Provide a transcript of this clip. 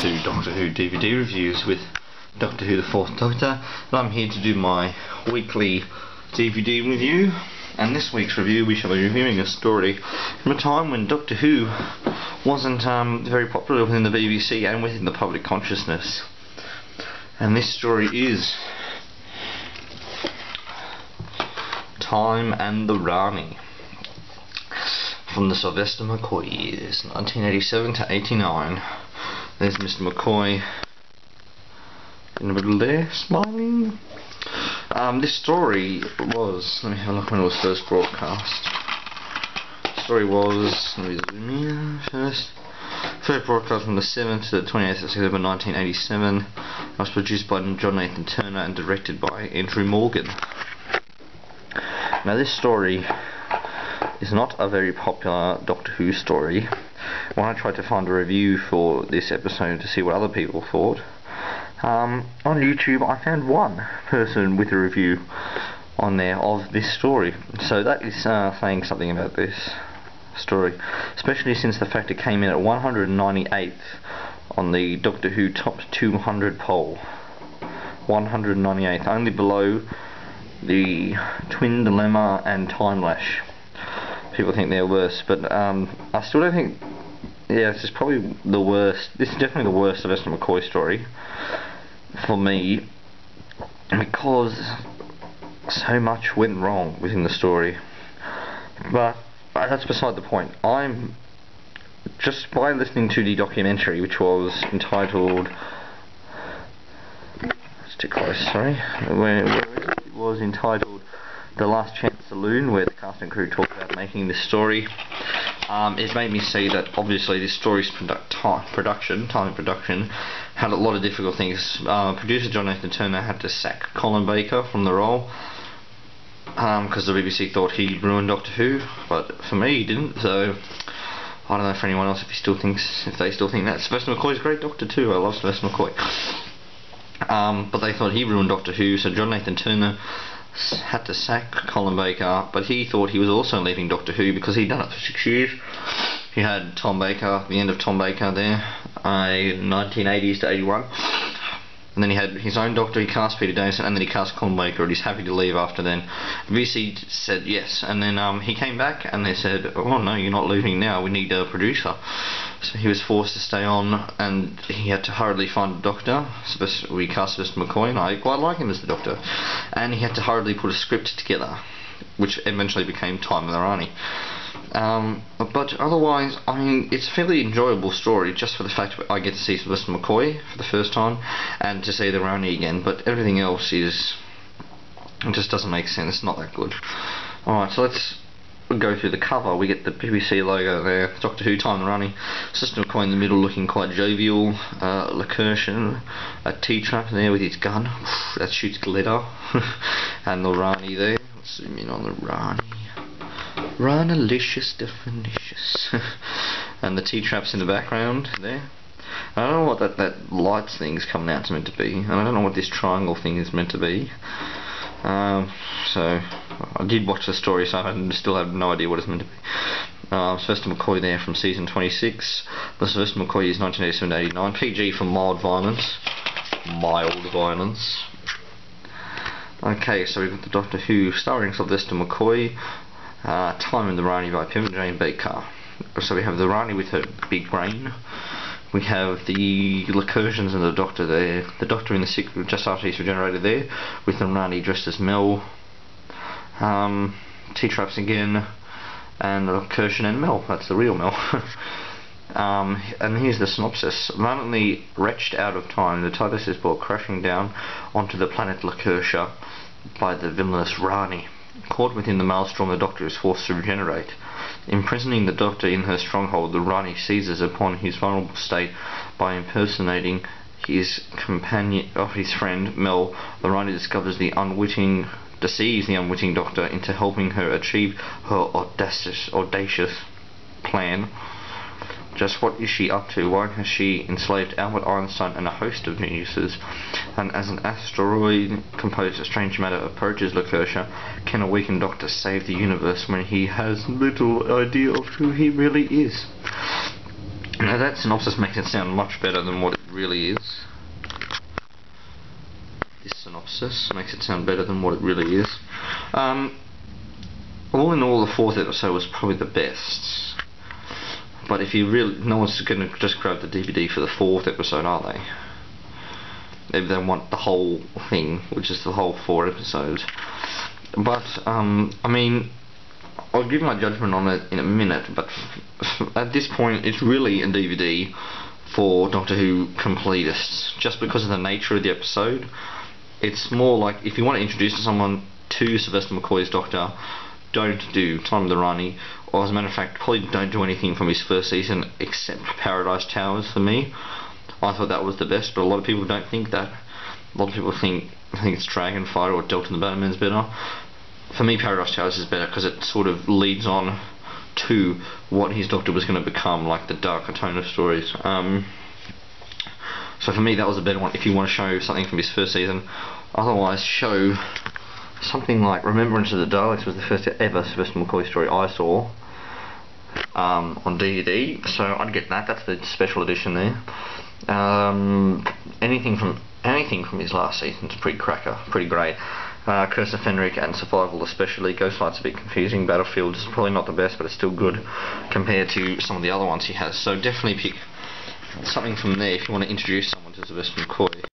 to Doctor Who DVD reviews with Doctor Who the Fourth Doctor, and I'm here to do my weekly DVD review. And this week's review we shall be reviewing a story from a time when Doctor Who wasn't very popular within the BBC and within the public consciousness. And this story is Time and the Rani, from the Sylvester McCoy years, 1987 to 89. There's Mr. McCoy in the middle there, smiling. This story was, let me have a look when it was first broadcast. The story was, let me zoom in first. First broadcast from the 7th to the 28th of September 1987. It was produced by John Nathan Turner and directed by Andrew Morgan. Now this story is not a very popular Doctor Who story. When I tried to find a review for this episode to see what other people thought, on YouTube I found one person with a review on there of this story. So that is saying something about this story, especially since the fact it came in at 198th on the Doctor Who Top 200 poll. 198th, only below the Twin Dilemma and Time Lash. People think they're worse, but I still don't think. Yeah, this is probably the worst. This is definitely the worst Sylvester McCoy story for me, because so much went wrong within the story. But that's beside the point. I'm just by listening to the documentary, which was entitled. It's too close. Sorry. Where it was entitled The Last Chance Saloon, where the cast and crew talked about making this story. It made me see that obviously this story's time production had a lot of difficult things. Producer John Nathan Turner had to sack Colin Baker from the role because the BBC thought he ruined Doctor Who, but for me he didn't. So I don't know for anyone else if they still think that. Sylvester McCoy's a great Doctor too. I love Sylvester McCoy. But they thought he ruined Doctor Who, so John Nathan Turner had to sack Colin Baker, but he thought he was also leaving Doctor Who because he'd done it for 6 years. He had Tom Baker, the end of Tom Baker there, 1980s to 81. And then he had his own Doctor, he cast Peter Davison, and then he cast Colin Baker, and he's happy to leave after then. BBC said yes, and then he came back and they said, oh no, you're not leaving now, we need a producer. So he was forced to stay on, and he had to hurriedly find a doctor. We cast Sylvester McCoy, and I quite like him as the Doctor. And he had to hurriedly put a script together, which eventually became Time and the Rani. But otherwise, I mean, it's a fairly enjoyable story just for the fact that I get to see Sylvester McCoy for the first time and to see the Rani again, but everything else it just doesn't make sense. It's not that good. Alright, so let's go through the cover. We get the BBC logo there, Doctor Who, Time and the Rani. Sylvester McCoy in the middle looking quite jovial, Lacurtian, a T-trap there with his gun that shoots glitter, and the Rani there. Let's zoom in on the Rani. Ranalicious definitions. And the T-traps in the background there. I don't know what that lights thing is coming out to meant to be, and I don't know what this triangle thing is meant to be. So I did watch the story, so I still have no idea what it's meant to be. Sylvester McCoy there from season 26. The Sylvester McCoy is 1987 to 89. PG for mild violence. Mild violence. Okay, so we've got the Doctor Who starring Sylvester McCoy. Time and the Rani by Pim Jane Baker. So we have the Rani with her big brain. We have the Lacurtians and the Doctor there. The Doctor in the sick just after he's regenerated there, with the Rani dressed as Mel. T-traps again, and the Lacurtian and Mel. That's the real Mel. And here's the synopsis. Violently wretched out of time, the TARDIS is brought crashing down onto the planet Lacurtia by the villainous Rani. Caught within the maelstrom, the Doctor is forced to regenerate. Imprisoning the Doctor in her stronghold, the Rani seizes upon his vulnerable state by impersonating his companion of his friend Mel. The Rani deceives the unwitting Doctor into helping her achieve her audacious plan. Just what is she up to? Why has she enslaved Albert Einstein and a host of geniuses? And as an asteroid composed of strange matter approaches Lacurtia, can a weakened Doctor save the universe when he has little idea of who he really is? Now that synopsis makes it sound much better than what it really is. This synopsis makes it sound better than what it really is. All in all, the fourth episode was probably the best. But if you really, no one's going to just grab the DVD for the fourth episode, are they? Maybe they want the whole thing, which is the whole 4 episodes. But I mean, I'll give my judgment on it in a minute. But at this point, it's really a DVD for Doctor Who completists, just because of the nature of the episode. It's more like, if you want to introduce someone to Sylvester McCoy's Doctor, don't do Time of the Rani, or as a matter of fact, probably don't do anything from his first season except Paradise Towers for me. I thought that was the best, but a lot of people don't think that. A lot of people think it's Dragonfire or Delta and the Batman's better. For me, Paradise Towers is better because it sort of leads on to what his Doctor was going to become, like the darker tone of stories. So for me, that was a better one if you want to show something from his first season. Otherwise, show something like Remembrance of the Daleks was the first ever Sylvester McCoy story I saw on DVD, so I'd get that. That's the special edition there. Anything from his last season's pretty cracker, pretty great. Curse of Fenric and Survival especially. Ghostlight's a bit confusing. Battlefield is probably not the best, but it's still good compared to some of the other ones he has. So definitely pick something from there if you want to introduce someone to Sylvester McCoy.